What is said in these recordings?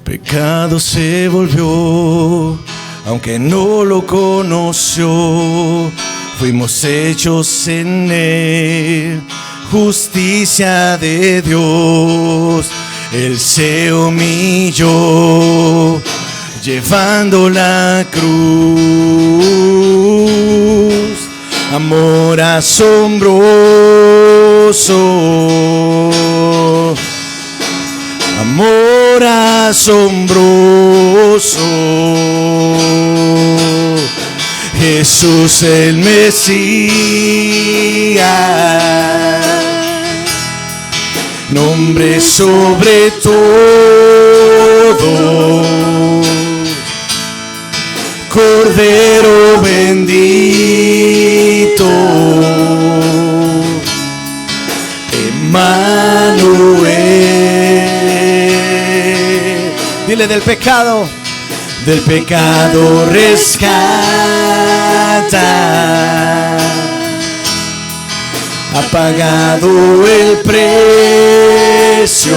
Pecado se volvió, aunque no lo conoció. Fuimos hechos en él, justicia de Dios. Él se humilló, llevando la cruz. Amor asombroso, amor asombroso. Jesús el Mesías, nombre sobre todo, Cordero bendito, Emmanuel. Dile: del pecado rescata, ha pagado el precio.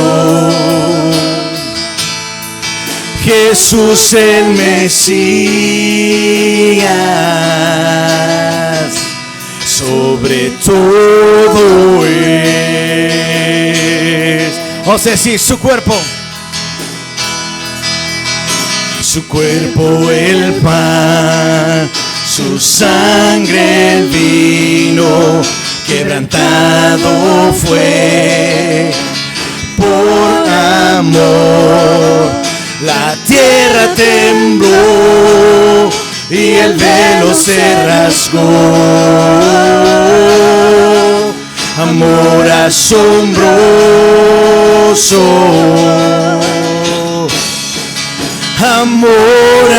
Jesús el Mesías, sobre todo es. Vamos a decir: su cuerpo el pan, su sangre el vino, quebrantado fue por amor. La tierra tembló y el velo se rasgó. Amor asombroso, amor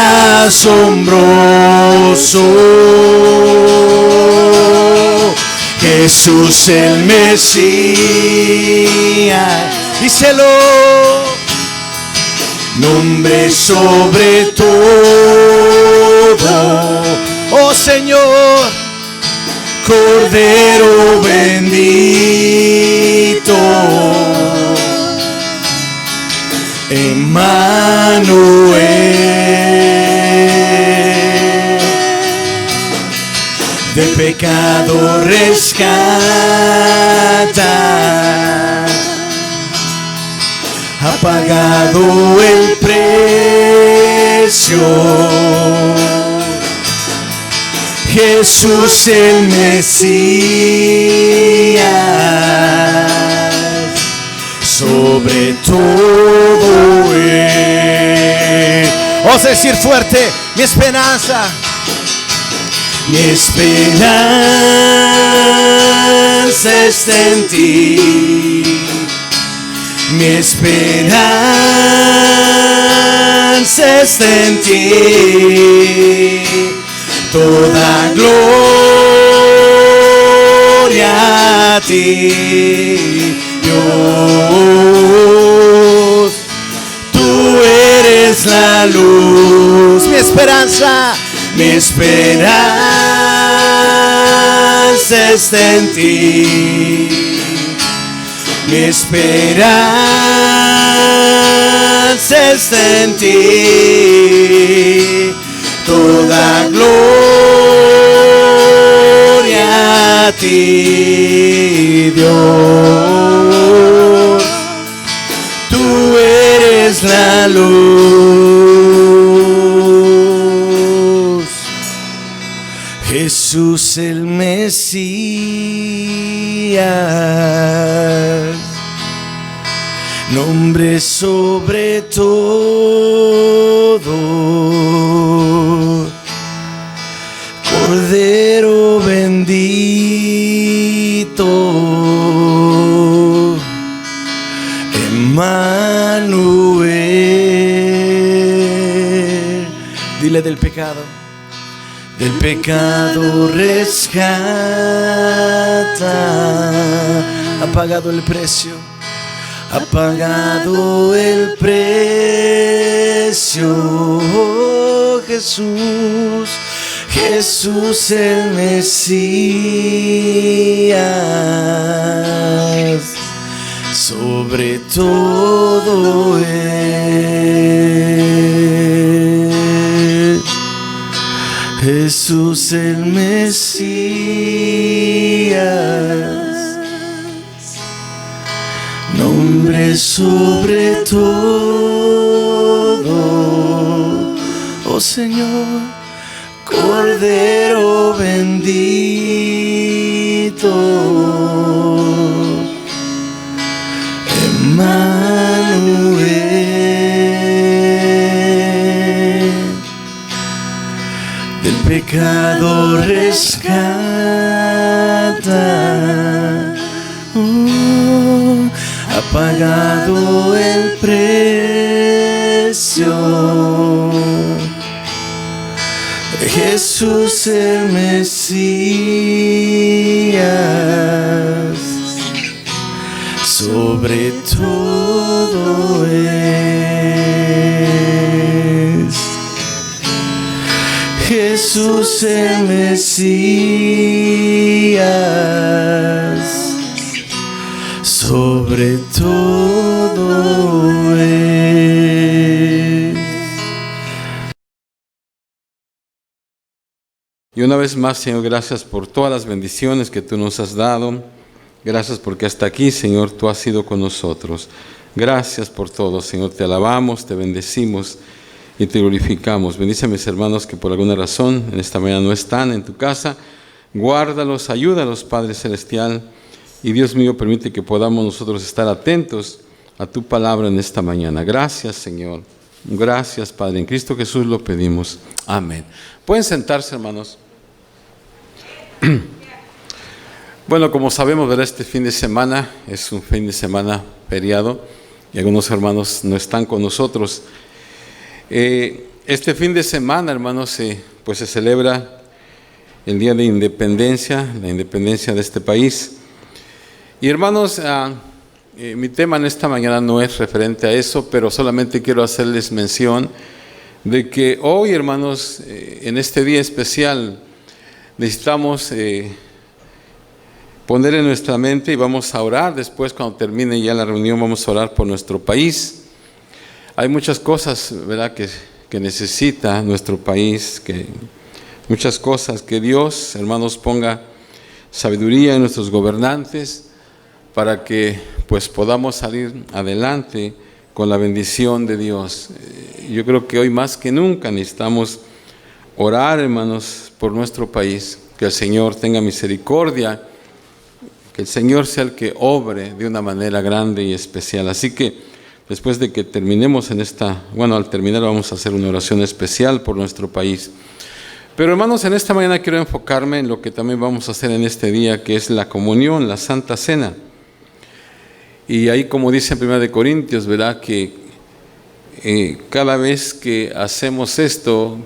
asombroso. Jesús el Mesías, díselo. Nombre sobre todo, oh Señor, Cordero bendito, Emmanuel. Del pecado rescata, ha pagado el precio. Jesús el Mesías, sobre todo él. Vamos a decir fuerte: mi esperanza, mi esperanza está en ti. Mi esperanza está en ti. Toda gloria a ti, Dios. Tú eres la luz. Mi esperanza está en ti. Mi esperanza está en ti. Toda gloria a ti, Dios. Tú eres la luz. Jesús el Mesías, nombre sobre todo, Cordero bendito, Emmanuel. Dile: del pecado rescata, ha pagado el precio. Ha pagado el precio, oh Jesús, Jesús el Mesías, sobre todo es Jesús el Mesías, nombre sobre todo, oh Señor, Cordero bendito, Emmanuel, del pecado rescata, ha pagado el precio. Jesús el Mesías, sobre todo es Jesús el Mesías, sobre todo es. Y una vez más, Señor, gracias por todas las bendiciones que tú nos has dado. Gracias porque hasta aquí, Señor, tú has sido con nosotros. Gracias por todo, Señor. Te alabamos, te bendecimos y te glorificamos. Bendice a mis hermanos que por alguna razón en esta mañana no están en tu casa. Guárdalos, ayúdalos, Padre Celestial. Y Dios mío, permite que podamos nosotros estar atentos a tu palabra en esta mañana. Gracias, Señor. Gracias, Padre. En Cristo Jesús lo pedimos. Amén. Pueden sentarse, hermanos. Bueno, como sabemos, ¿verdad? Este fin de semana es un fin de semana feriado y algunos hermanos no están con nosotros. Este fin de semana, hermanos, pues se celebra el Día de Independencia, la independencia de este país. Y hermanos, mi tema en esta mañana no es referente a eso, pero solamente quiero hacerles mención de que hoy, hermanos, en este día especial, necesitamos poner en nuestra mente y vamos a orar. Después, cuando termine ya la reunión, vamos a orar por nuestro país. Hay muchas cosas, ¿verdad?, que necesita nuestro país, muchas cosas que Dios, hermanos, ponga sabiduría en nuestros gobernantes para que pues podamos salir adelante con la bendición de Dios. Yo creo que hoy más que nunca necesitamos orar, hermanos, por nuestro país, que el Señor tenga misericordia, que el Señor sea el que obre de una manera grande y especial. Así que después de que terminemos al terminar vamos a hacer una oración especial por nuestro país. Pero hermanos, en esta mañana quiero enfocarme en lo que también vamos a hacer en este día, que es la comunión, la Santa Cena. Y ahí, como dice en 1 Corintios, ¿verdad?, que cada vez que hacemos esto,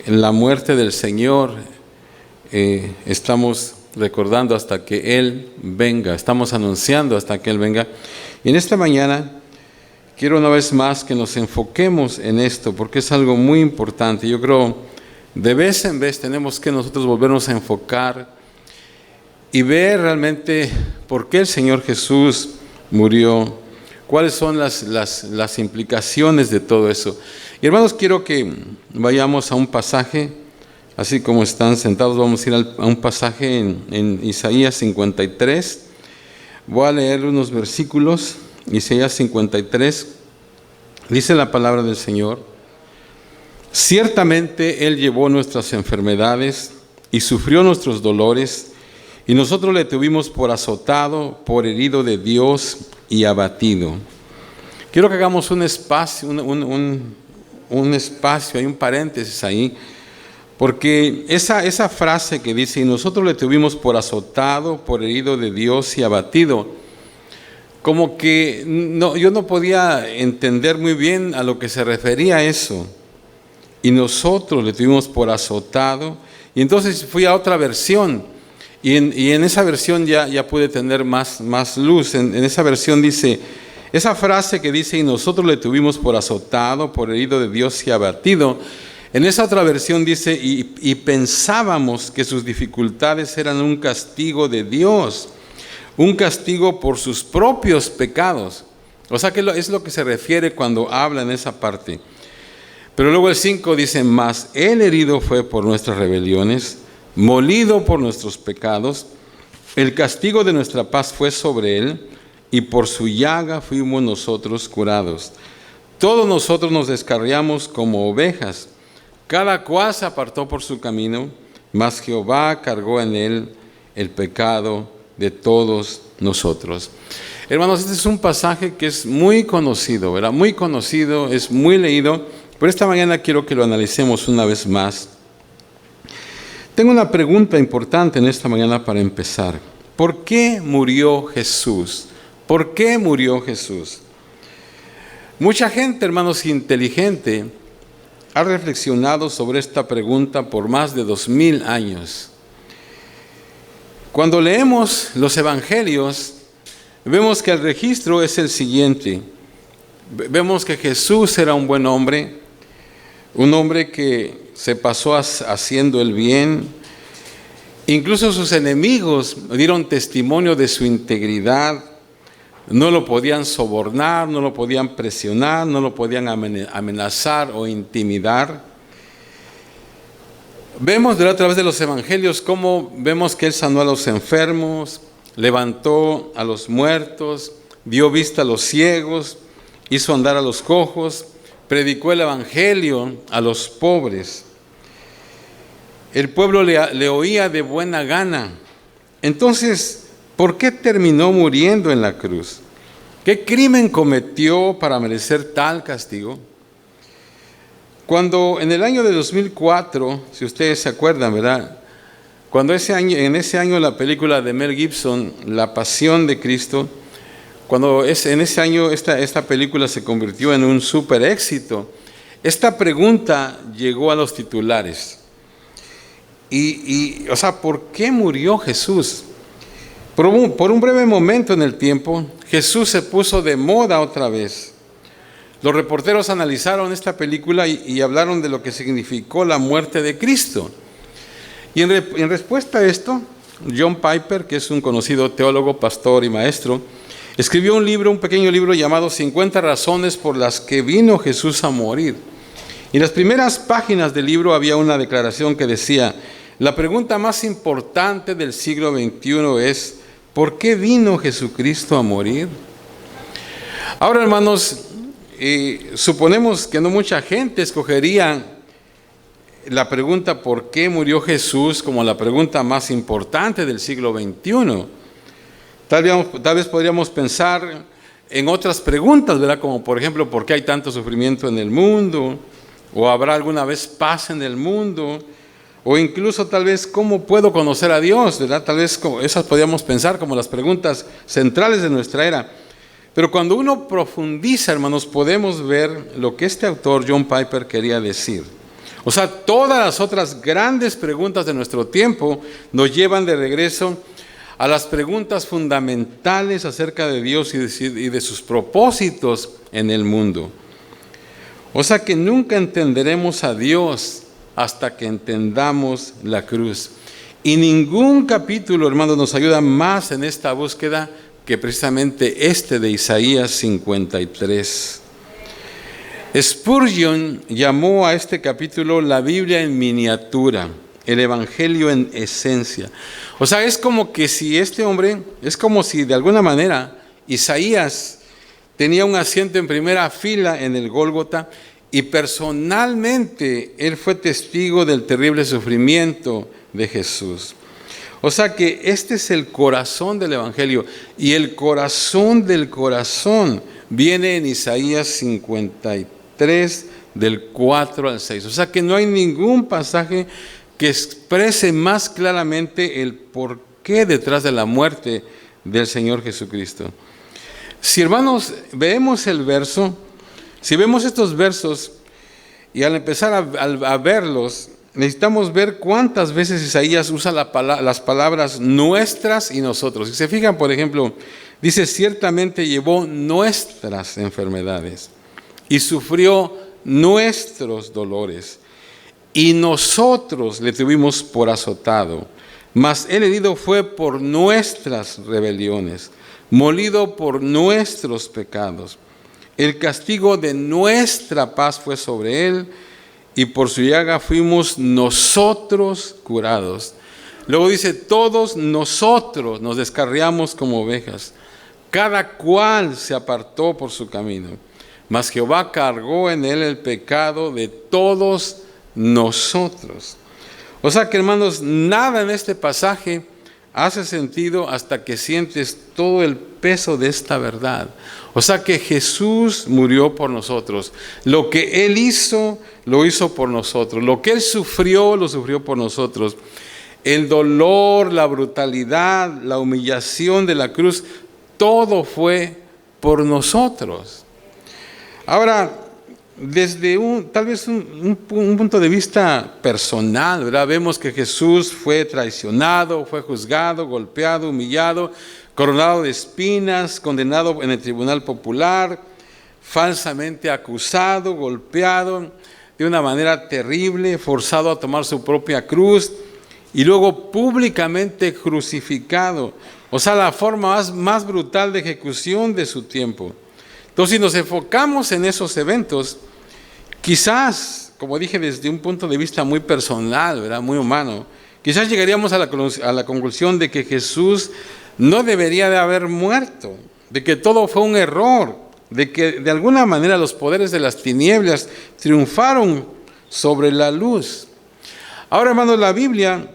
en la muerte del Señor, estamos recordando hasta que Él venga, estamos anunciando hasta que Él venga. Y en esta mañana quiero una vez más que nos enfoquemos en esto, porque es algo muy importante. Yo creo, de vez en vez tenemos que nosotros volvernos a enfocar y ver realmente por qué el Señor Jesús murió, cuáles son las implicaciones de todo eso. Y hermanos, quiero que vayamos a un pasaje, así como están sentados, vamos a ir a un pasaje en Isaías 53. Voy a leer unos versículos. Isaías 53, dice la palabra del Señor: ciertamente Él llevó nuestras enfermedades y sufrió nuestros dolores, y nosotros le tuvimos por azotado, por herido de Dios y abatido. Quiero que hagamos un espacio, un espacio, hay un paréntesis ahí, porque esa frase que dice, y nosotros le tuvimos por azotado, por herido de Dios y abatido, como que yo no podía entender muy bien a lo que se refería eso. Y nosotros le tuvimos por azotado, y entonces fui a otra versión, y en esa versión ya pude tener más luz. En esa versión dice, esa frase que dice, y nosotros le tuvimos por azotado, por herido de Dios y abatido, en esa otra versión dice, y pensábamos que sus dificultades eran un castigo de Dios, un castigo por sus propios pecados. O sea que es lo que se refiere cuando habla en esa parte. Pero luego el 5 dice, mas Él herido fue por nuestras rebeliones, molido por nuestros pecados, el castigo de nuestra paz fue sobre Él, y por su llaga fuimos nosotros curados. Todos nosotros nos descarriamos como ovejas, cada cual se apartó por su camino, mas Jehová cargó en Él el pecado de todos nosotros. Hermanos, este es un pasaje que es muy conocido, ¿verdad? Muy conocido, es muy leído, pero esta mañana quiero que lo analicemos una vez más. Tengo una pregunta importante en esta mañana para empezar. ¿Por qué murió Jesús? ¿Por qué murió Jesús? Mucha gente, hermanos, inteligente, ha reflexionado sobre esta pregunta por más de 2000 años. Cuando leemos los evangelios, vemos que el registro es el siguiente. Vemos que Jesús era un buen hombre, un hombre que se pasó haciendo el bien. Incluso sus enemigos dieron testimonio de su integridad. No lo podían sobornar, no lo podían presionar, no lo podían amenazar o intimidar. Vemos a través de los evangelios cómo vemos que Él sanó a los enfermos, levantó a los muertos, dio vista a los ciegos, hizo andar a los cojos, predicó el evangelio a los pobres. El pueblo le oía de buena gana. Entonces, ¿por qué terminó muriendo en la cruz? ¿Qué crimen cometió para merecer tal castigo? Cuando en el año de 2004, si ustedes se acuerdan, ¿verdad? Cuando en ese año la película de Mel Gibson, La Pasión de Cristo, en ese año esta película se convirtió en un súper éxito, esta pregunta llegó a los titulares. O sea, ¿por qué murió Jesús? Por un breve momento en el tiempo, Jesús se puso de moda otra vez. Los reporteros analizaron esta película y hablaron de lo que significó la muerte de Cristo. Y en respuesta a esto, John Piper, que es un conocido teólogo, pastor y maestro, escribió un pequeño libro llamado 50 razones por las que vino Jesús a morir. Y en las primeras páginas del libro había una declaración que decía, la pregunta más importante del siglo XXI es, ¿por qué vino Jesucristo a morir? Ahora, hermanos, suponemos que no mucha gente escogería la pregunta ¿por qué murió Jesús? Como la pregunta más importante del siglo XXI. Tal vez podríamos pensar en otras preguntas, ¿verdad? Como por ejemplo, ¿por qué hay tanto sufrimiento en el mundo? ¿O habrá alguna vez paz en el mundo? O incluso tal vez, ¿cómo puedo conocer a Dios? ¿Verdad? Tal vez esas podríamos pensar como las preguntas centrales de nuestra era. Pero cuando uno profundiza, hermanos, podemos ver lo que este autor, John Piper, quería decir. O sea, todas las otras grandes preguntas de nuestro tiempo nos llevan de regreso a las preguntas fundamentales acerca de Dios y de sus propósitos en el mundo. O sea que nunca entenderemos a Dios hasta que entendamos la cruz. Y ningún capítulo, hermanos, nos ayuda más en esta búsqueda que precisamente este de Isaías 53. Spurgeon llamó a este capítulo la Biblia en miniatura, el Evangelio en esencia. O sea, es como si de alguna manera Isaías tenía un asiento en primera fila en el Gólgota y personalmente él fue testigo del terrible sufrimiento de Jesús. O sea que este es el corazón del Evangelio y el corazón del corazón viene en Isaías 53 del 4 al 6. O sea que no hay ningún pasaje que exprese más claramente el porqué detrás de la muerte del Señor Jesucristo. Si, hermanos, vemos si vemos estos versos y al empezar a verlos, necesitamos ver cuántas veces Isaías usa las palabras nuestras y nosotros. Si se fijan, por ejemplo, dice, ciertamente llevó nuestras enfermedades y sufrió nuestros dolores, y nosotros le tuvimos por azotado, Mas Él herido fue por nuestras rebeliones, molido por nuestros pecados. El castigo de nuestra paz fue sobre Él, y por su llaga fuimos nosotros curados. Luego dice, todos nosotros nos descarriamos como ovejas, cada cual se apartó por su camino, mas Jehová cargó en Él el pecado de todos nosotros. O sea que, hermanos, nada en este pasaje hace sentido hasta que sientes todo el peso de esta verdad. O sea que Jesús murió por nosotros. Lo que Él hizo, lo hizo por nosotros. Lo que Él sufrió, lo sufrió por nosotros. El dolor, la brutalidad, la humillación de la cruz, todo fue por nosotros. Ahora, desde tal vez un punto de vista personal, ¿verdad? Vemos que Jesús fue traicionado, fue juzgado, golpeado, humillado, coronado de espinas, condenado en el tribunal popular, falsamente acusado, golpeado de una manera terrible, forzado a tomar su propia cruz y luego públicamente crucificado. O sea, la forma más brutal de ejecución de su tiempo. Entonces, si nos enfocamos en esos eventos, quizás, como dije, desde un punto de vista muy personal, ¿verdad? Muy humano, quizás llegaríamos a la conclusión de que Jesús no debería de haber muerto, de que todo fue un error, de que de alguna manera los poderes de las tinieblas triunfaron sobre la luz. Ahora, hermanos, la Biblia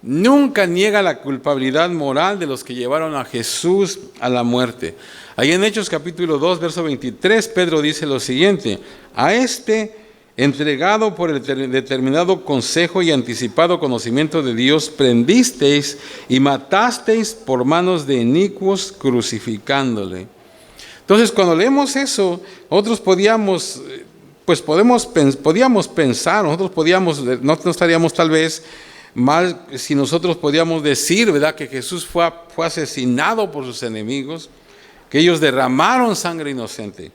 nunca niega la culpabilidad moral de los que llevaron a Jesús a la muerte. Ahí en Hechos capítulo 2, verso 23, Pedro dice lo siguiente: a este, entregado por el determinado consejo y anticipado conocimiento de Dios, prendisteis y matasteis por manos de inicuos, crucificándole. Entonces, cuando leemos eso, nosotros podíamos pensar, no estaríamos tal vez mal si nosotros podíamos decir, ¿verdad?, que Jesús fue asesinado por sus enemigos, que ellos derramaron sangre inocente.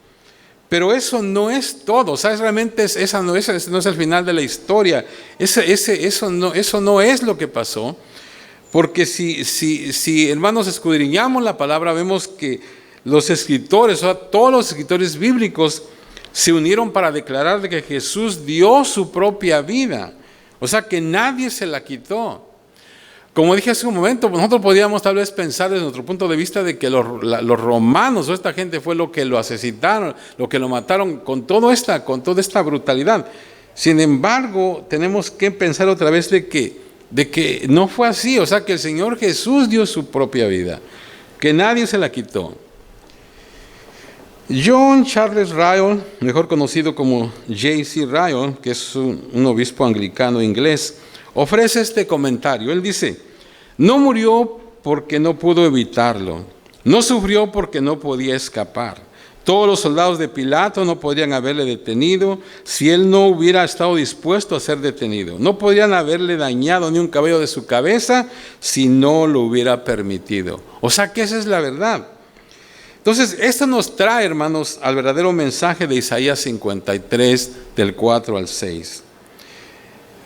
Pero eso no es todo, o sea, realmente ese no es el final de la historia. Eso no es lo que pasó, porque si hermanos escudriñamos la palabra, vemos que los escritores, o sea, todos los escritores bíblicos se unieron para declarar de que Jesús dio su propia vida, o sea, que nadie se la quitó. Como dije hace un momento, nosotros podríamos tal vez pensar desde nuestro punto de vista de que los romanos o esta gente fue lo que lo asesinaron, lo que lo mataron con toda esta brutalidad. Sin embargo, tenemos que pensar otra vez de que no fue así, o sea, que el Señor Jesús dio su propia vida, que nadie se la quitó. John Charles Ryle, mejor conocido como J.C. Ryle, que es un obispo anglicano inglés, ofrece este comentario. Él dice: no murió porque no pudo evitarlo, no sufrió porque no podía escapar. Todos los soldados de Pilato no podrían haberle detenido si él no hubiera estado dispuesto a ser detenido. No podrían haberle dañado ni un cabello de su cabeza si no lo hubiera permitido. O sea que esa es la verdad. Entonces, esto nos trae, hermanos, al verdadero mensaje de Isaías 53, del 4 al 6.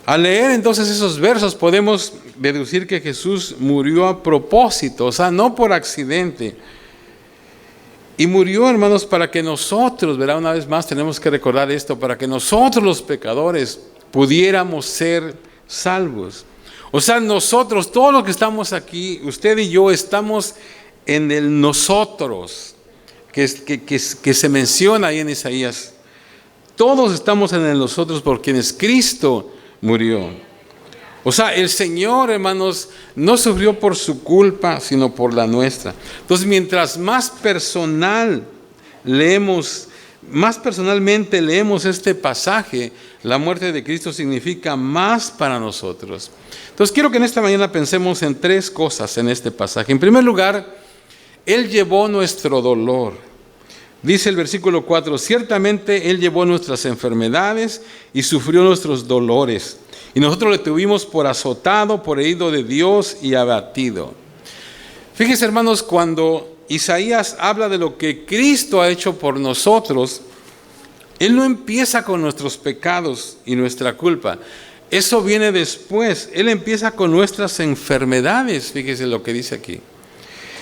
Al leer entonces esos versos podemos deducir que Jesús murió a propósito, o sea, no por accidente. Y murió, hermanos, para que nosotros, ¿verdad? Una vez más tenemos que recordar esto, para que nosotros los pecadores pudiéramos ser salvos. O sea, nosotros, todos los que estamos aquí, usted y yo, estamos en el nosotros, que se menciona ahí en Isaías. Todos estamos en el nosotros por quienes Cristo murió. O sea, el Señor, hermanos, no sufrió por su culpa, sino por la nuestra. Entonces, mientras más personalmente leemos este pasaje, la muerte de Cristo significa más para nosotros. Entonces, quiero que en esta mañana pensemos en tres cosas en este pasaje. En primer lugar, Él llevó nuestro dolor. Dice el versículo 4, ciertamente Él llevó nuestras enfermedades y sufrió nuestros dolores. Y nosotros le tuvimos por azotado, por herido de Dios y abatido. Fíjense, hermanos, cuando Isaías habla de lo que Cristo ha hecho por nosotros, Él no empieza con nuestros pecados y nuestra culpa. Eso viene después. Él empieza con nuestras enfermedades. Fíjese lo que dice aquí.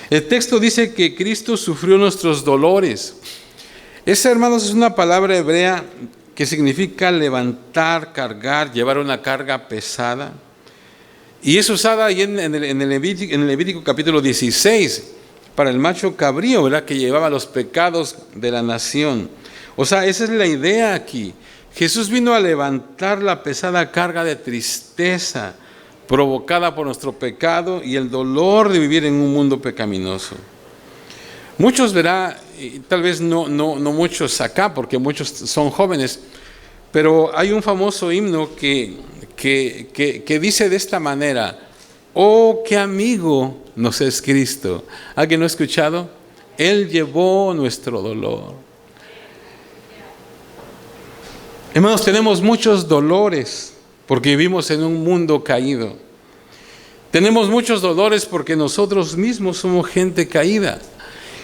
El texto dice que Cristo sufrió nuestros dolores. Esa, hermanos, es una palabra hebrea que significa levantar, cargar, llevar una carga pesada. Y es usada ahí en el Levítico capítulo 16 para el macho cabrío, ¿verdad?, que llevaba los pecados de la nación. O sea, esa es la idea aquí. Jesús vino a levantar la pesada carga de tristeza provocada por nuestro pecado y el dolor de vivir en un mundo pecaminoso. Muchos, verá, tal vez no muchos acá, porque muchos son jóvenes, pero hay un famoso himno que dice de esta manera: oh, qué amigo nos es Cristo. ¿Alguien lo ha escuchado? Él llevó nuestro dolor. Hermanos, tenemos muchos dolores porque vivimos en un mundo caído. Tenemos muchos dolores porque nosotros mismos somos gente caída.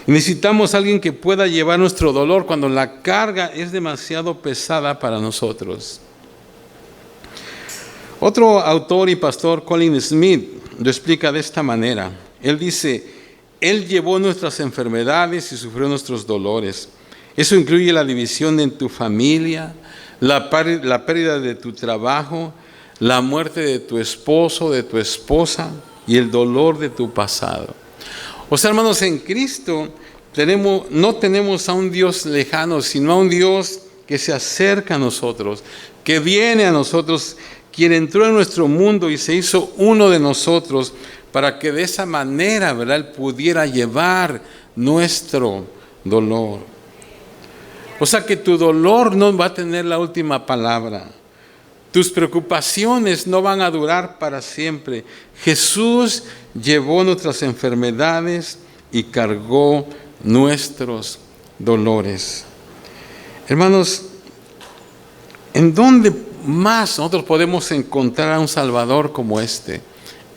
Necesitamos a alguien que pueda llevar nuestro dolor cuando la carga es demasiado pesada para nosotros. Otro autor y pastor, Colin Smith, lo explica de esta manera. Él dice: Él llevó nuestras enfermedades y sufrió nuestros dolores. Eso incluye la división en tu familia, la pérdida de tu trabajo, la muerte de tu esposo, de tu esposa y el dolor de tu pasado. O sea, hermanos, en Cristo no tenemos a un Dios lejano, sino a un Dios que se acerca a nosotros, que viene a nosotros, quien entró en nuestro mundo y se hizo uno de nosotros para que de esa manera, ¿verdad?, Él pudiera llevar nuestro dolor. O sea que tu dolor no va a tener la última palabra. Tus preocupaciones no van a durar para siempre. Jesús llevó nuestras enfermedades y cargó nuestros dolores. Hermanos, ¿en dónde más nosotros podemos encontrar a un Salvador como este?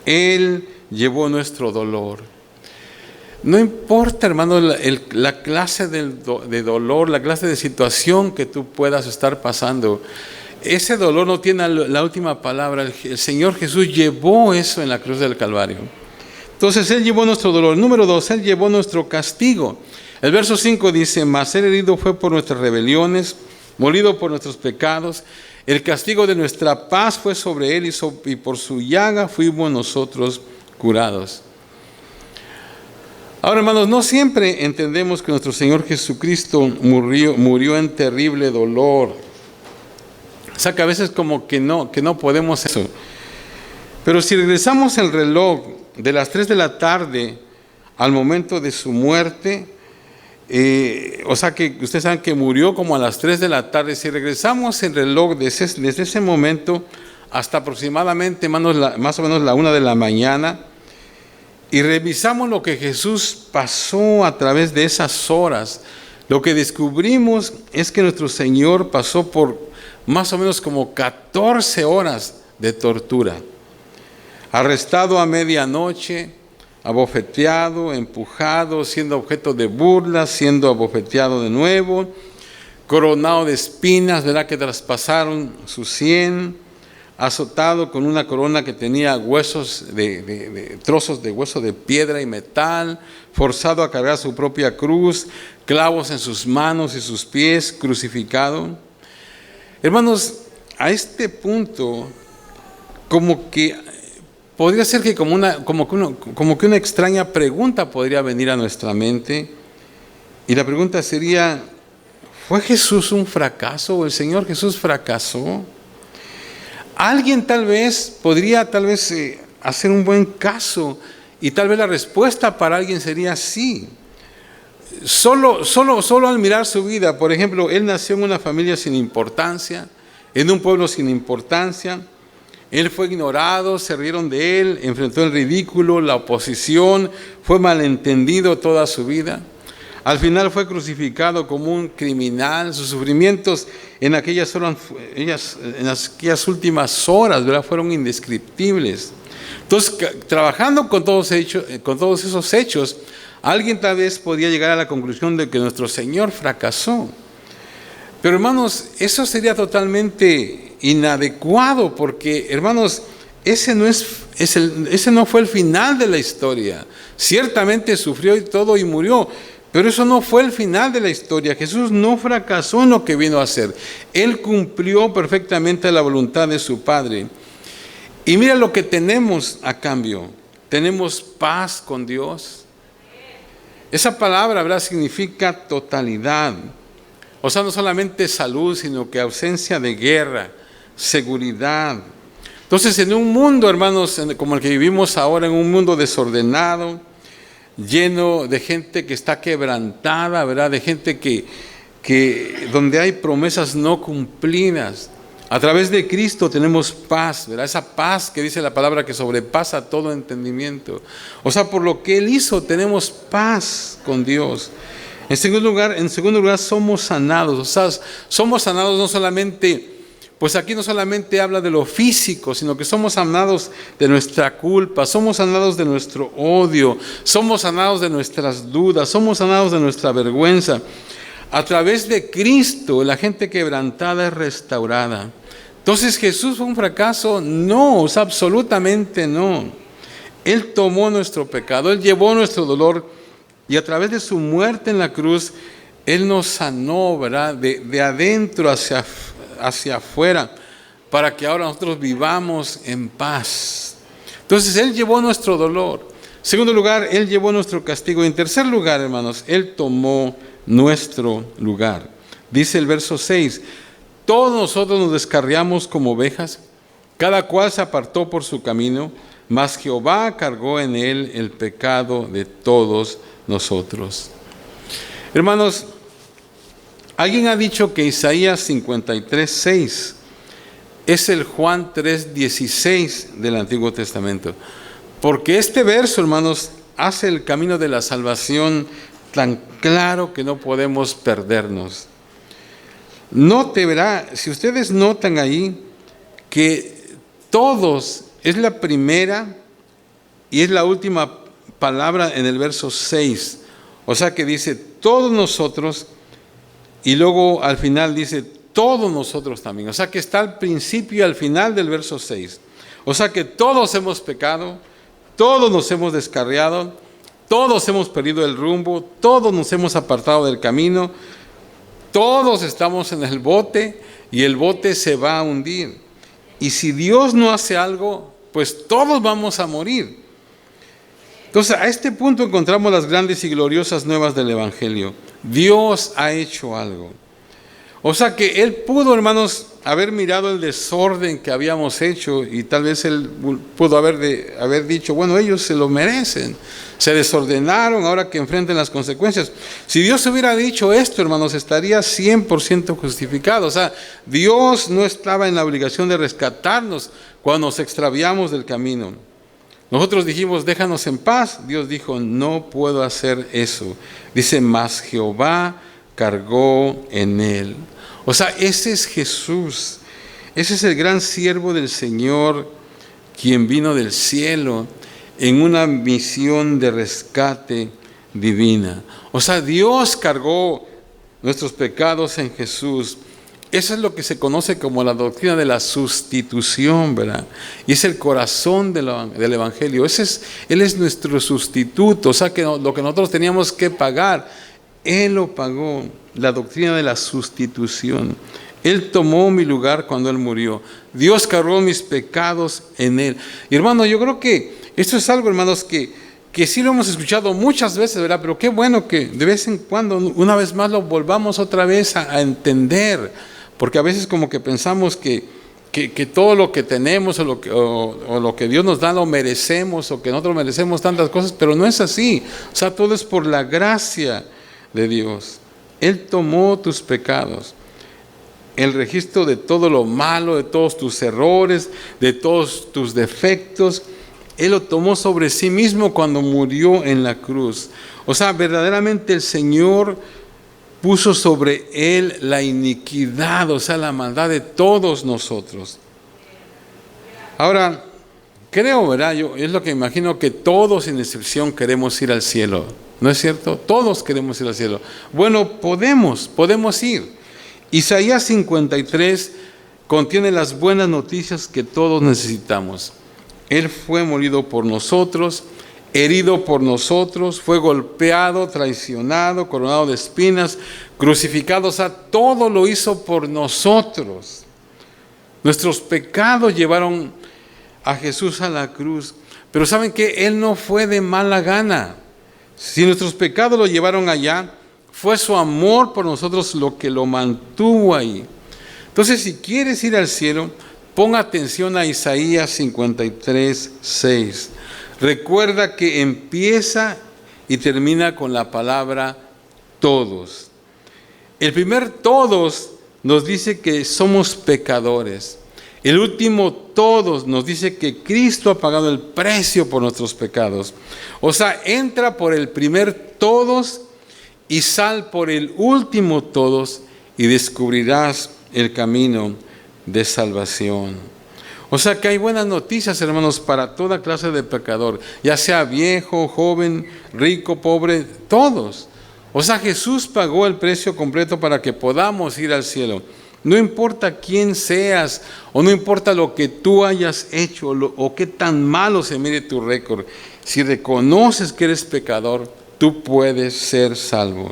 Él llevó nuestro dolor. No importa, hermano, la clase de dolor, la clase de situación que tú puedas estar pasando. Ese dolor no tiene la última palabra. El Señor Jesús llevó eso en la cruz del Calvario. Entonces, Él llevó nuestro dolor. Número 2, Él llevó nuestro castigo. El verso 5 dice: mas Él herido fue por nuestras rebeliones, molido por nuestros pecados. El castigo de nuestra paz fue sobre Él y por su llaga fuimos nosotros curados. Ahora, hermanos, no siempre entendemos que nuestro Señor Jesucristo murió en terrible dolor. O sea, que a veces como que no podemos eso. Pero si regresamos el reloj de las 3 de la tarde al momento de su muerte, o sea que ustedes saben que murió como a las 3 de la tarde. Si regresamos el reloj desde ese momento hasta aproximadamente más o menos la 1 de la mañana, y revisamos lo que Jesús pasó a través de esas horas, lo que descubrimos es que nuestro Señor pasó por más o menos como 14 horas de tortura. Arrestado a medianoche, abofeteado, empujado, siendo objeto de burla, siendo abofeteado de nuevo, coronado de espinas, ¿verdad?, que traspasaron su sien, azotado con una corona que tenía huesos trozos de hueso de piedra y metal, forzado a cargar su propia cruz, clavos en sus manos y sus pies, crucificado. Hermanos, a este punto, como que podría ser que como que una extraña pregunta podría venir a nuestra mente, y la pregunta sería: ¿fue Jesús un fracaso o el Señor Jesús fracasó? Alguien tal vez podría hacer un buen caso, y tal vez la respuesta para alguien sería sí. Solo al mirar su vida, por ejemplo, Él nació en una familia sin importancia, en un pueblo sin importancia. Él fue ignorado, se rieron de Él, enfrentó el ridículo, la oposición, fue malentendido toda su vida. Al final fue crucificado como un criminal. Sus sufrimientos en aquellas últimas horas, ¿verdad?, fueron indescriptibles. Entonces, trabajando con todos esos hechos, alguien tal vez podía llegar a la conclusión de que nuestro Señor fracasó. Pero, hermanos, eso sería totalmente inadecuado, porque, hermanos, ese no fue el final de la historia. Ciertamente sufrió y todo y murió, pero eso no fue el final de la historia. Jesús no fracasó en lo que vino a hacer. Él cumplió perfectamente la voluntad de su Padre. Y mira lo que tenemos a cambio. Tenemos paz con Dios. Esa palabra, ¿verdad?, significa totalidad. O sea, no solamente salud, sino que ausencia de guerra, seguridad. Entonces, en un mundo, hermanos, como el que vivimos ahora, en un mundo desordenado, lleno de gente que está quebrantada, ¿verdad?, de gente donde hay promesas no cumplidas. A través de Cristo tenemos paz, ¿verdad? Esa paz que dice la palabra que sobrepasa todo entendimiento. O sea, por lo que Él hizo, tenemos paz con Dios. En segundo lugar, somos sanados. O sea, somos sanados no solamente, pues aquí no solamente habla de lo físico, sino que somos sanados de nuestra culpa, somos sanados de nuestro odio, somos sanados de nuestras dudas, somos sanados de nuestra vergüenza. A través de Cristo, la gente quebrantada es restaurada. Entonces, ¿Jesús fue un fracaso? No, o sea, absolutamente no. Él tomó nuestro pecado, Él llevó nuestro dolor y a través de su muerte en la cruz, Él nos sanó, ¿verdad?, de adentro hacia afuera, para que ahora nosotros vivamos en paz. Entonces, Él llevó nuestro dolor. En segundo lugar, Él llevó nuestro castigo. Y en tercer lugar, hermanos, Él tomó nuestro lugar. Dice el verso 6, todos nosotros nos descarriamos como ovejas, cada cual se apartó por su camino, mas Jehová cargó en él el pecado de todos nosotros. Hermanos, alguien ha dicho que Isaías 53:6 es el Juan 3:16 del Antiguo Testamento, porque este verso, hermanos, hace el camino de la salvación tan claro que no podemos perdernos. Note, verá, si ustedes notan ahí que todos es la primera y es la última palabra en el verso 6. O sea que dice todos nosotros y luego al final dice todos nosotros también. O sea que está al principio y al final del verso 6. O sea que todos hemos pecado, todos nos hemos descarriado, todos hemos perdido el rumbo, todos nos hemos apartado del camino, todos estamos en el bote y el bote se va a hundir. Y si Dios no hace algo, pues todos vamos a morir. Entonces, a este punto encontramos las grandes y gloriosas nuevas del Evangelio. Dios ha hecho algo. O sea que Él pudo, hermanos, haber mirado el desorden que habíamos hecho y tal vez Él pudo haber dicho, bueno, ellos se lo merecen, se desordenaron, ahora que enfrenten las consecuencias. Si Dios hubiera dicho esto, hermanos, estaría 100% justificado. O sea, Dios no estaba en la obligación de rescatarnos cuando nos extraviamos del camino. Nosotros dijimos, déjanos en paz. Dios dijo, no puedo hacer eso. Dice, mas Jehová cargó en él. O sea, ese es Jesús. Ese es el gran siervo del Señor, quien vino del cielo en una misión de rescate divina. O sea, Dios cargó nuestros pecados en Jesús. Eso es lo que se conoce como la doctrina de la sustitución, ¿verdad? Y es el corazón del Evangelio. Él es nuestro sustituto. O sea, que lo que nosotros teníamos que pagar, Él lo pagó. La doctrina de la sustitución. Él tomó mi lugar cuando Él murió. Dios cargó mis pecados en Él. Y hermano, yo creo que esto es algo, hermanos, que sí lo hemos escuchado muchas veces, ¿verdad? Pero qué bueno que de vez en cuando, una vez más, lo volvamos otra vez a entender. Porque a veces como que pensamos que todo lo que tenemos o lo que Dios nos da lo merecemos, o que nosotros merecemos tantas cosas, pero no es así. O sea, todo es por la gracia de Dios. Él tomó tus pecados, el registro de todo lo malo, de todos tus errores, de todos tus defectos. Él lo tomó sobre sí mismo cuando murió en la cruz. O sea, verdaderamente el Señor puso sobre Él la iniquidad, o sea, la maldad de todos nosotros. Ahora, creo, ¿verdad? Es lo que imagino, que todos sin excepción queremos ir al cielo. ¿No es cierto? Todos queremos ir al cielo. Bueno, podemos ir. Isaías 53 contiene las buenas noticias que todos necesitamos. Él fue molido por nosotros, herido por nosotros, fue golpeado, traicionado, coronado de espinas, crucificado. O sea, todo lo hizo por nosotros. Nuestros pecados llevaron a Jesús a la cruz. Pero ¿saben qué? Él no fue de mala gana. Si nuestros pecados lo llevaron allá, fue su amor por nosotros lo que lo mantuvo ahí. Entonces, si quieres ir al cielo, pon atención a Isaías 53, 6. Recuerda que empieza y termina con la palabra todos. El primer todos nos dice que somos pecadores. El último todos nos dice que Cristo ha pagado el precio por nuestros pecados. O sea, entra por el primer todos y sal por el último todos y descubrirás el camino de salvación. O sea que hay buenas noticias, hermanos, para toda clase de pecador, ya sea viejo, joven, rico, pobre, todos. O sea, Jesús pagó el precio completo para que podamos ir al cielo. No importa quién seas, o no importa lo que tú hayas hecho, o qué tan malo se mire tu récord. Si reconoces que eres pecador, tú puedes ser salvo.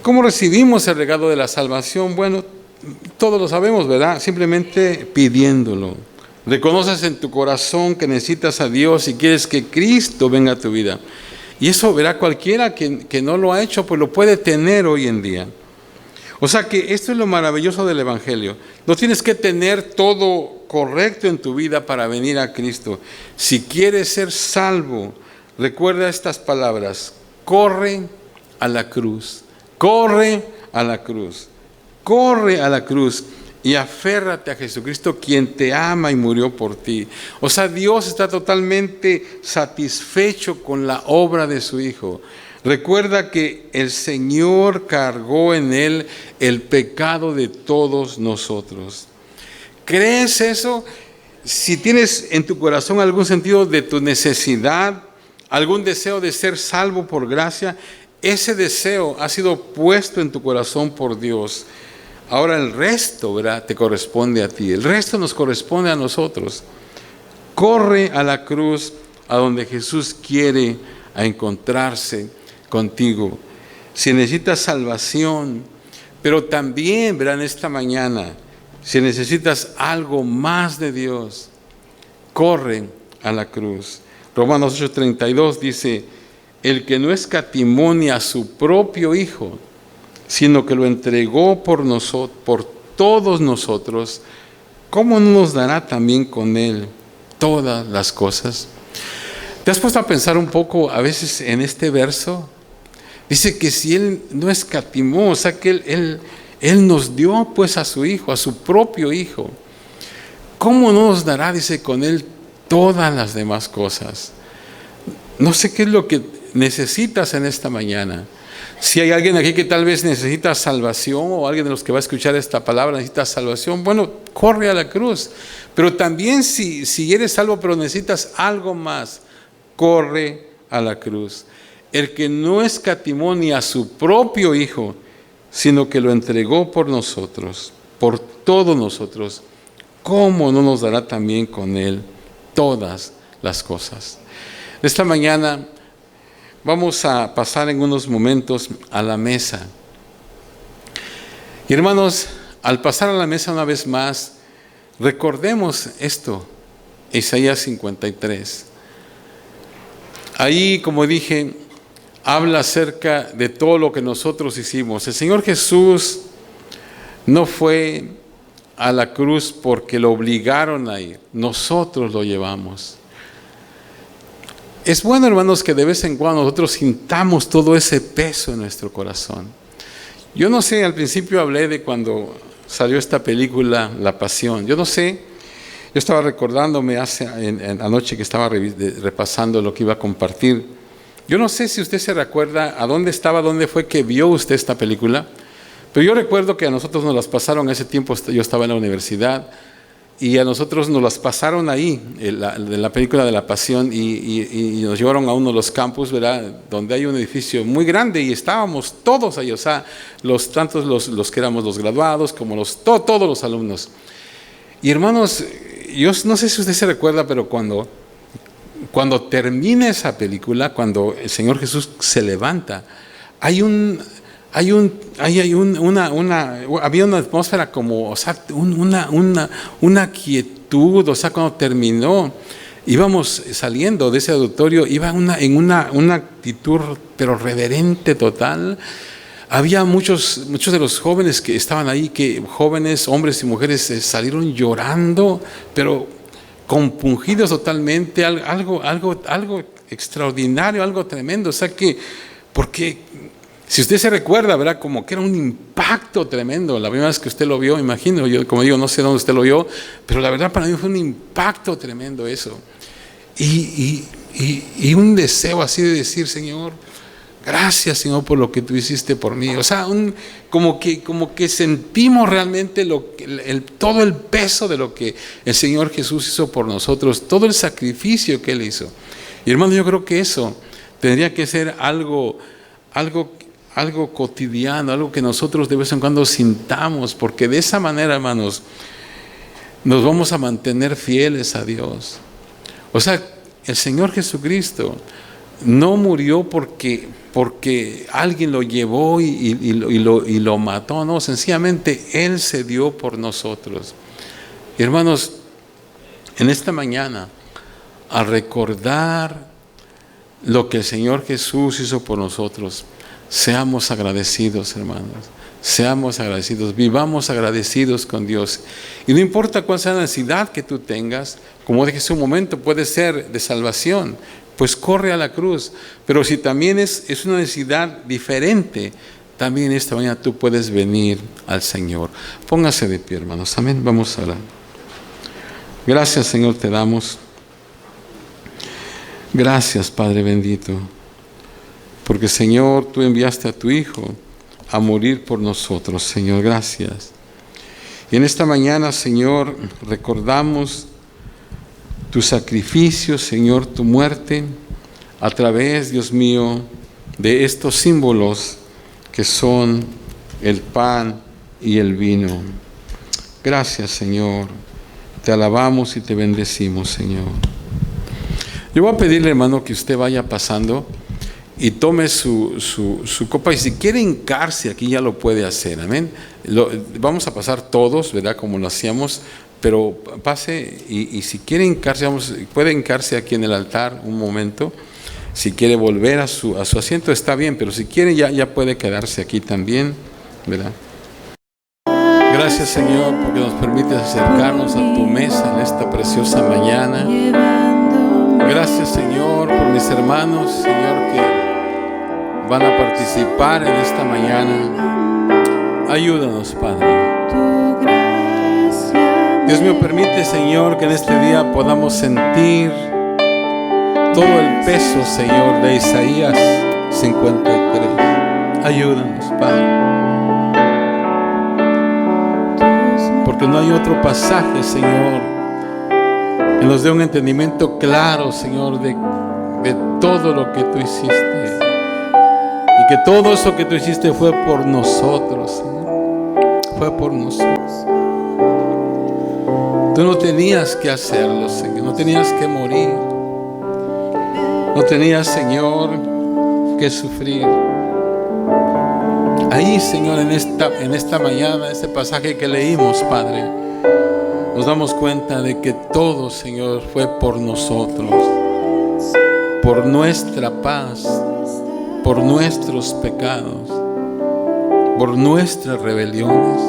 ¿Cómo recibimos el regalo de la salvación? Bueno, todos lo sabemos, ¿verdad? Simplemente pidiéndolo. Reconoces en tu corazón que necesitas a Dios y quieres que Cristo venga a tu vida. Y eso, verá, cualquiera que no lo ha hecho, pues lo puede tener hoy en día. O sea que esto es lo maravilloso del Evangelio. No tienes que tener todo correcto en tu vida para venir a Cristo. Si quieres ser salvo, recuerda estas palabras: corre a la cruz, corre a la cruz, corre a la cruz y aférrate a Jesucristo, quien te ama y murió por ti. O sea, Dios está totalmente satisfecho con la obra de su Hijo. Recuerda que el Señor cargó en Él el pecado de todos nosotros. ¿Crees eso? Si tienes en tu corazón algún sentido de tu necesidad, algún deseo de ser salvo por gracia, ese deseo ha sido puesto en tu corazón por Dios. Ahora el resto, ¿verdad?, te corresponde a ti. El resto nos corresponde a nosotros. Corre a la cruz, a donde Jesús quiere encontrarse contigo. Si necesitas salvación, pero también, verán, esta mañana, si necesitas algo más de Dios, corre a la cruz. Romanos 8:32 dice: el que no escatimó ni a su propio Hijo, sino que lo entregó por nosotros, por todos nosotros, ¿cómo no nos dará también con Él todas las cosas? ¿Te has puesto a pensar un poco a veces en este verso? Dice que si Él no escatimó, o sea que Él nos dio pues a su Hijo, a su propio Hijo. ¿Cómo no nos dará, dice, con Él todas las demás cosas? No sé qué es lo que necesitas en esta mañana. Si hay alguien aquí que tal vez necesita salvación, o alguien de los que va a escuchar esta palabra necesita salvación, bueno, corre a la cruz. Pero también si eres salvo pero necesitas algo más, corre a la cruz. El que no escatimó ni a su propio Hijo, sino que lo entregó por nosotros, por todos nosotros, ¿cómo no nos dará también con Él todas las cosas? Esta mañana vamos a pasar en unos momentos a la mesa. Y hermanos, al pasar a la mesa una vez más, recordemos esto, Isaías 53. Ahí, como dije, habla acerca de todo lo que nosotros hicimos. El Señor Jesús no fue a la cruz porque lo obligaron a ir, nosotros lo llevamos. Es bueno, hermanos, que de vez en cuando nosotros sintamos todo ese peso en nuestro corazón. Yo no sé, al principio hablé de cuando salió esta película, La Pasión. Yo no sé, yo estaba recordándome anoche que estaba repasando lo que iba a compartir. Yo no sé si usted se recuerda a dónde fue que vio usted esta película, pero yo recuerdo que a nosotros nos las pasaron ese tiempo, yo estaba en la universidad, Y a nosotros nos las pasaron ahí, en la película de la Pasión, y nos llevaron a uno de los campus, ¿verdad? Donde hay un edificio muy grande y estábamos todos ahí, o sea, tanto los que éramos los graduados como todos los alumnos. Y hermanos, yo no sé si usted se recuerda, pero cuando termina esa película, cuando el Señor Jesús se levanta, había una atmósfera como, o sea, una quietud, o sea, cuando terminó, íbamos saliendo de ese auditorio, iba en una actitud, pero reverente total. Había muchos de los jóvenes que estaban ahí, jóvenes, hombres y mujeres, salieron llorando, pero compungidos totalmente, algo extraordinario, algo tremendo. O sea porque si usted se recuerda, ¿verdad? Como que era un impacto tremendo. La primera vez que usted lo vio, imagino, yo como digo, no sé dónde usted lo vio, pero la verdad para mí fue un impacto tremendo eso. Y un deseo así de decir, Señor, gracias, Señor, por lo que tú hiciste por mí. O sea, como que sentimos realmente todo el peso de lo que el Señor Jesús hizo por nosotros, todo el sacrificio que Él hizo. Y hermano, yo creo que eso tendría que ser algo cotidiano, algo que nosotros de vez en cuando sintamos, porque de esa manera, hermanos, nos vamos a mantener fieles a Dios. O sea, el Señor Jesucristo no murió porque alguien lo llevó y lo mató, no, sencillamente Él se dio por nosotros. Y hermanos, en esta mañana, a recordar lo que el Señor Jesús hizo por nosotros, seamos agradecidos, hermanos. Seamos agradecidos, vivamos agradecidos con Dios. Y no importa cuál sea la necesidad que tú tengas, como dije hace un momento, puede ser de salvación, pues corre a la cruz. Pero si también es una necesidad diferente, también esta mañana tú puedes venir al Señor. Póngase de pie, hermanos. Amén. Vamos a orar. Gracias, Señor, te damos. Gracias, Padre bendito. Porque, Señor, tú enviaste a tu Hijo a morir por nosotros, Señor. Gracias. Y en esta mañana, Señor, recordamos tu sacrificio, Señor, tu muerte, a través, Dios mío, de estos símbolos que son el pan y el vino. Gracias, Señor. Te alabamos y te bendecimos, Señor. Yo voy a pedirle, hermano, que usted vaya pasando y tome su copa, y si quiere hincarse aquí ya lo puede hacer, amén. Vamos a pasar todos, ¿verdad? Como lo hacíamos, pero pase y si quiere hincarse, puede hincarse aquí en el altar un momento. Si quiere volver a su asiento está bien, pero si quiere ya puede quedarse aquí también, ¿verdad? Gracias, Señor, porque nos permites acercarnos a tu mesa en esta preciosa mañana. Gracias, Señor, por mis hermanos, Señor, que van a participar en esta mañana. Ayúdanos, Padre. Dios mío, permite, Señor, que en este día podamos sentir todo el peso, Señor, de Isaías 53. Ayúdanos, Padre. Porque no hay otro pasaje, Señor, que nos dé un entendimiento claro, Señor, de todo lo que tú hiciste. Y que todo eso que tú hiciste fue por nosotros, Señor. Fue por nosotros. Tú no tenías que hacerlo, Señor. No tenías que morir. No tenías, Señor, que sufrir. Ahí, Señor, en esta mañana, este pasaje que leímos, Padre, nos damos cuenta de que todo, Señor, fue por nosotros, por nuestra paz, por nuestros pecados, por nuestras rebeliones,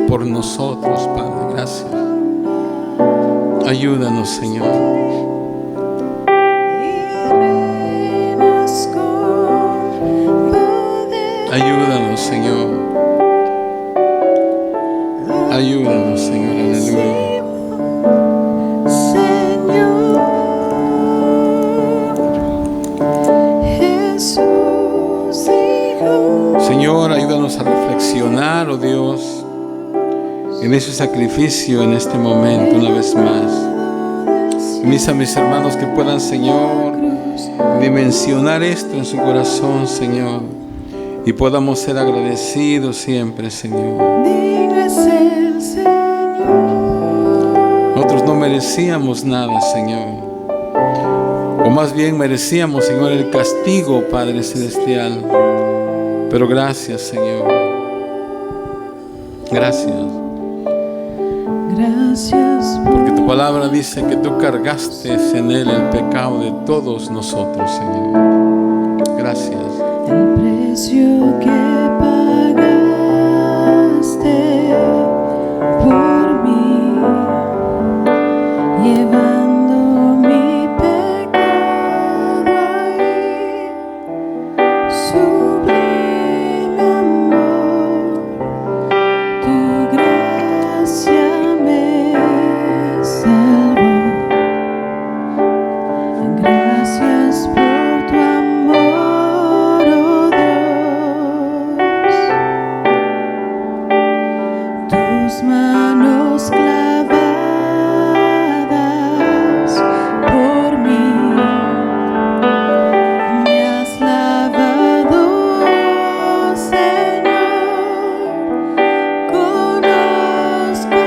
por nosotros, Padre. Gracias. Ayúdanos, Señor. Ayúdanos, Señor. Ayúdanos, Señor. Aleluya. Señor, ayúdanos a reflexionar, oh Dios, en ese sacrificio en este momento una vez más. Bendice a mis hermanos que puedan, Señor, dimensionar esto en su corazón, Señor, y podamos ser agradecidos siempre, Señor. Nosotros no merecíamos nada, Señor, o más bien merecíamos, Señor, el castigo, Padre Celestial, pero gracias, Señor, gracias. Gracias porque tu palabra dice que tú cargaste en él el pecado de todos nosotros, Señor. Gracias. el precio que pagaste por mí, llevando mi pecado ahí. Sublime amor, tu gracia me salvó. Gracias por tu amor, oh Dios. Tus manos clavadas por mí, me has lavado, Señor. Conozco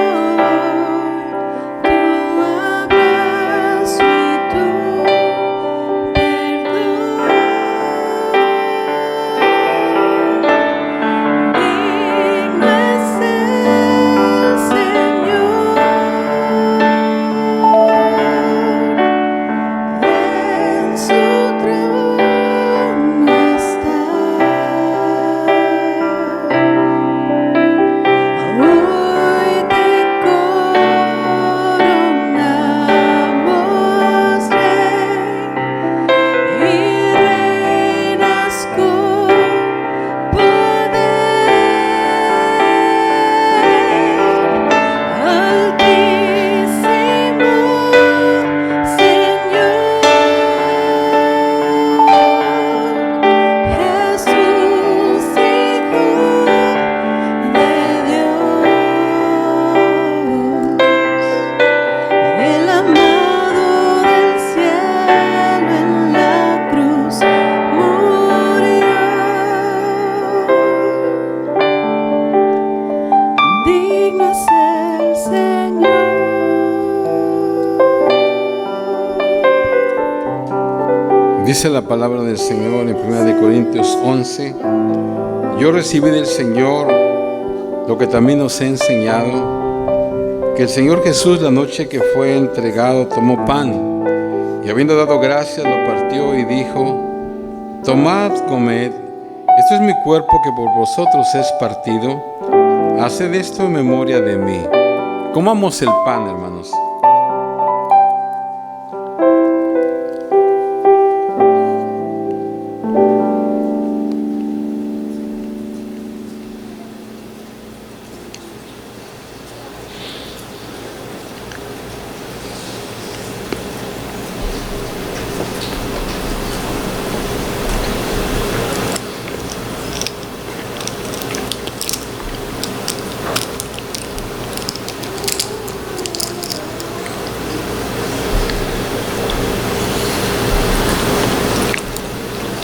tu abrazo y tu perdón. Digno es el Señor, en su trono está. Hoy te coronamos, Rey, y reinas con poder. Altísimo Señor, Jesús, Hijo de Dios, el amado del cielo en la cruz murió. Digno es el Señor. Dice la palabra del Señor en 1 Corintios 11: yo recibí del Señor lo que también nos he enseñado, que el Señor Jesús, la noche que fue entregado, tomó pan, y habiendo dado gracias, lo partió y dijo: tomad, comed, esto es mi cuerpo que por vosotros es partido, haced esto en memoria de mí. Comamos el pan, hermanos.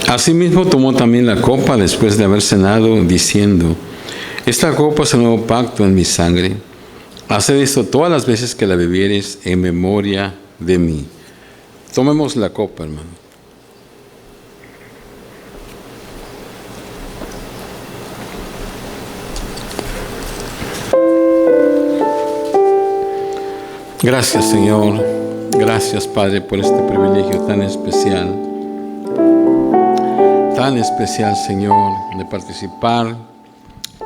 Asimismo tomó también la copa después de haber cenado, diciendo: esta copa es el nuevo pacto en mi sangre. Haced esto todas las veces que la bebiereis en memoria de mí. Tomemos la copa, hermano. Gracias, Señor. Gracias, Padre, por este privilegio tan especial. Tan especial, Señor, de participar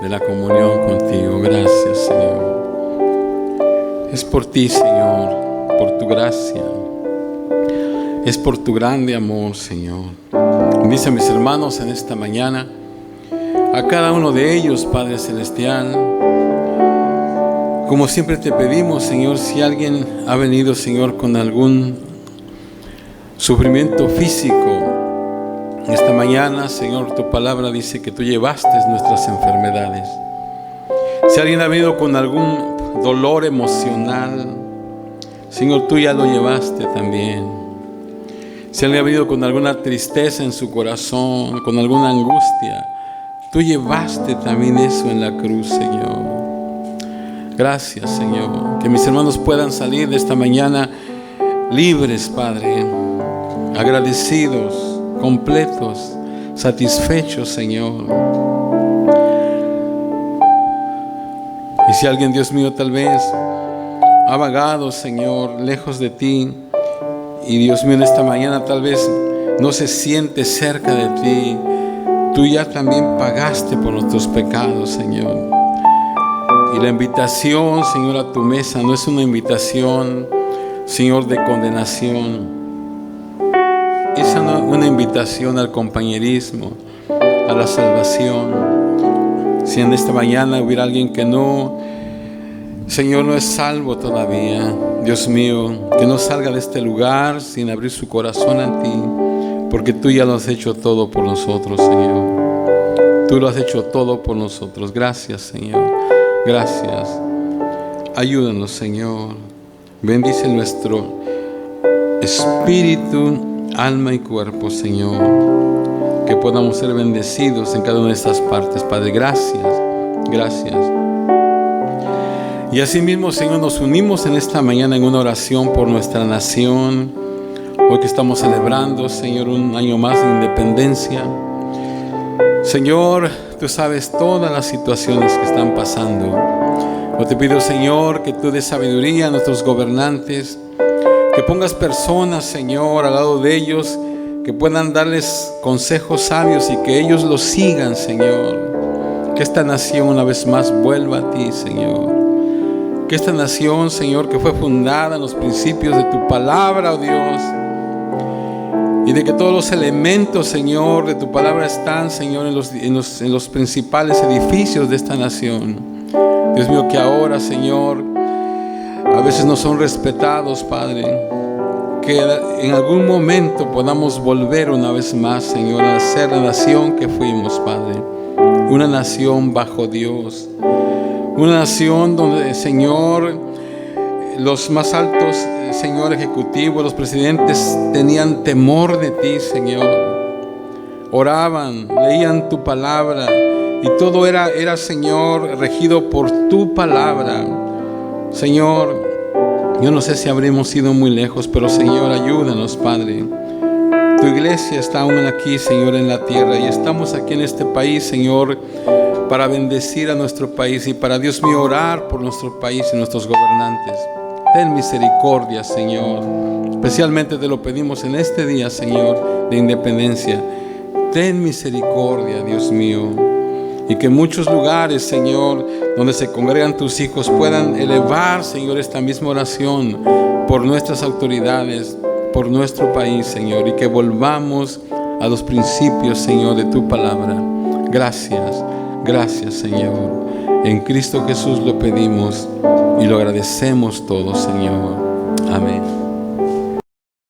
de la comunión contigo. Gracias, Señor. Es por ti, Señor, por tu gracia. Es por tu grande amor, Señor. Bendice a mis hermanos en esta mañana, a cada uno de ellos, Padre Celestial. Como siempre te pedimos, Señor, si alguien ha venido, Señor, con algún sufrimiento físico, esta mañana, Señor, tu palabra dice que tú llevaste nuestras enfermedades. Si alguien ha venido con algún dolor emocional, Señor, tú ya lo llevaste también. Si alguien ha venido con alguna tristeza en su corazón, con alguna angustia, tú llevaste también eso en la cruz, Señor. Gracias, Señor. Que mis hermanos puedan salir de esta mañana libres, Padre, agradecidos, completos, satisfechos, Señor. Y si alguien, Dios mío, tal vez ha vagado, Señor, lejos de ti, y Dios mío, en esta mañana tal vez no se siente cerca de ti, tú ya también pagaste por nuestros pecados, Señor. Y la invitación, Señor, a tu mesa no es una invitación, Señor, de condenación. Es una invitación al compañerismo, a la salvación. Si en esta mañana hubiera alguien que no, Señor, no es salvo todavía, Dios mío, que no salga de este lugar sin abrir su corazón a ti, porque tú ya lo has hecho todo por nosotros, Señor. Tú lo has hecho todo por nosotros. Gracias, Señor. Gracias. Ayúdanos, Señor. Bendice nuestro espíritu, alma y cuerpo, Señor. Que podamos ser bendecidos en cada una de estas partes, Padre. Gracias. Gracias. Y asimismo, Señor, nos unimos en esta mañana en una oración por nuestra nación. Hoy que estamos celebrando, Señor, un año más de independencia. Señor, tú sabes todas las situaciones que están pasando. Yo te pido, Señor, que tú des sabiduría a nuestros gobernantes, que pongas personas, Señor, al lado de ellos, que puedan darles consejos sabios y que ellos los sigan, Señor. Que esta nación una vez más vuelva a ti, Señor. Que esta nación, Señor, que fue fundada en los principios de tu palabra, oh Dios, y de que todos los elementos, Señor, de tu palabra están, Señor, en los principales edificios de esta nación. Dios mío, que ahora, Señor, a veces no son respetados, Padre. Que en algún momento podamos volver una vez más, Señor, a ser la nación que fuimos, Padre. Una nación bajo Dios. Una nación donde, Señor, los más altos, Señor, ejecutivos, los presidentes tenían temor de ti, Señor. Oraban, leían tu palabra y todo era, Señor, regido por tu palabra. Señor, yo no sé si habremos ido muy lejos, pero, Señor, ayúdanos, Padre. Tu iglesia está aún aquí, Señor, en la tierra, y estamos aquí en este país, Señor, para bendecir a nuestro país y para, Dios mío, orar por nuestro país y nuestros gobernantes. Ten misericordia, Señor. Especialmente te lo pedimos en este día, Señor, de independencia. Ten misericordia, Dios mío. Y que muchos lugares, Señor, donde se congregan tus hijos puedan elevar, Señor, esta misma oración por nuestras autoridades, por nuestro país, Señor. Y que volvamos a los principios, Señor, de tu palabra. Gracias. Gracias, Señor. En Cristo Jesús lo pedimos y lo agradecemos todo, Señor.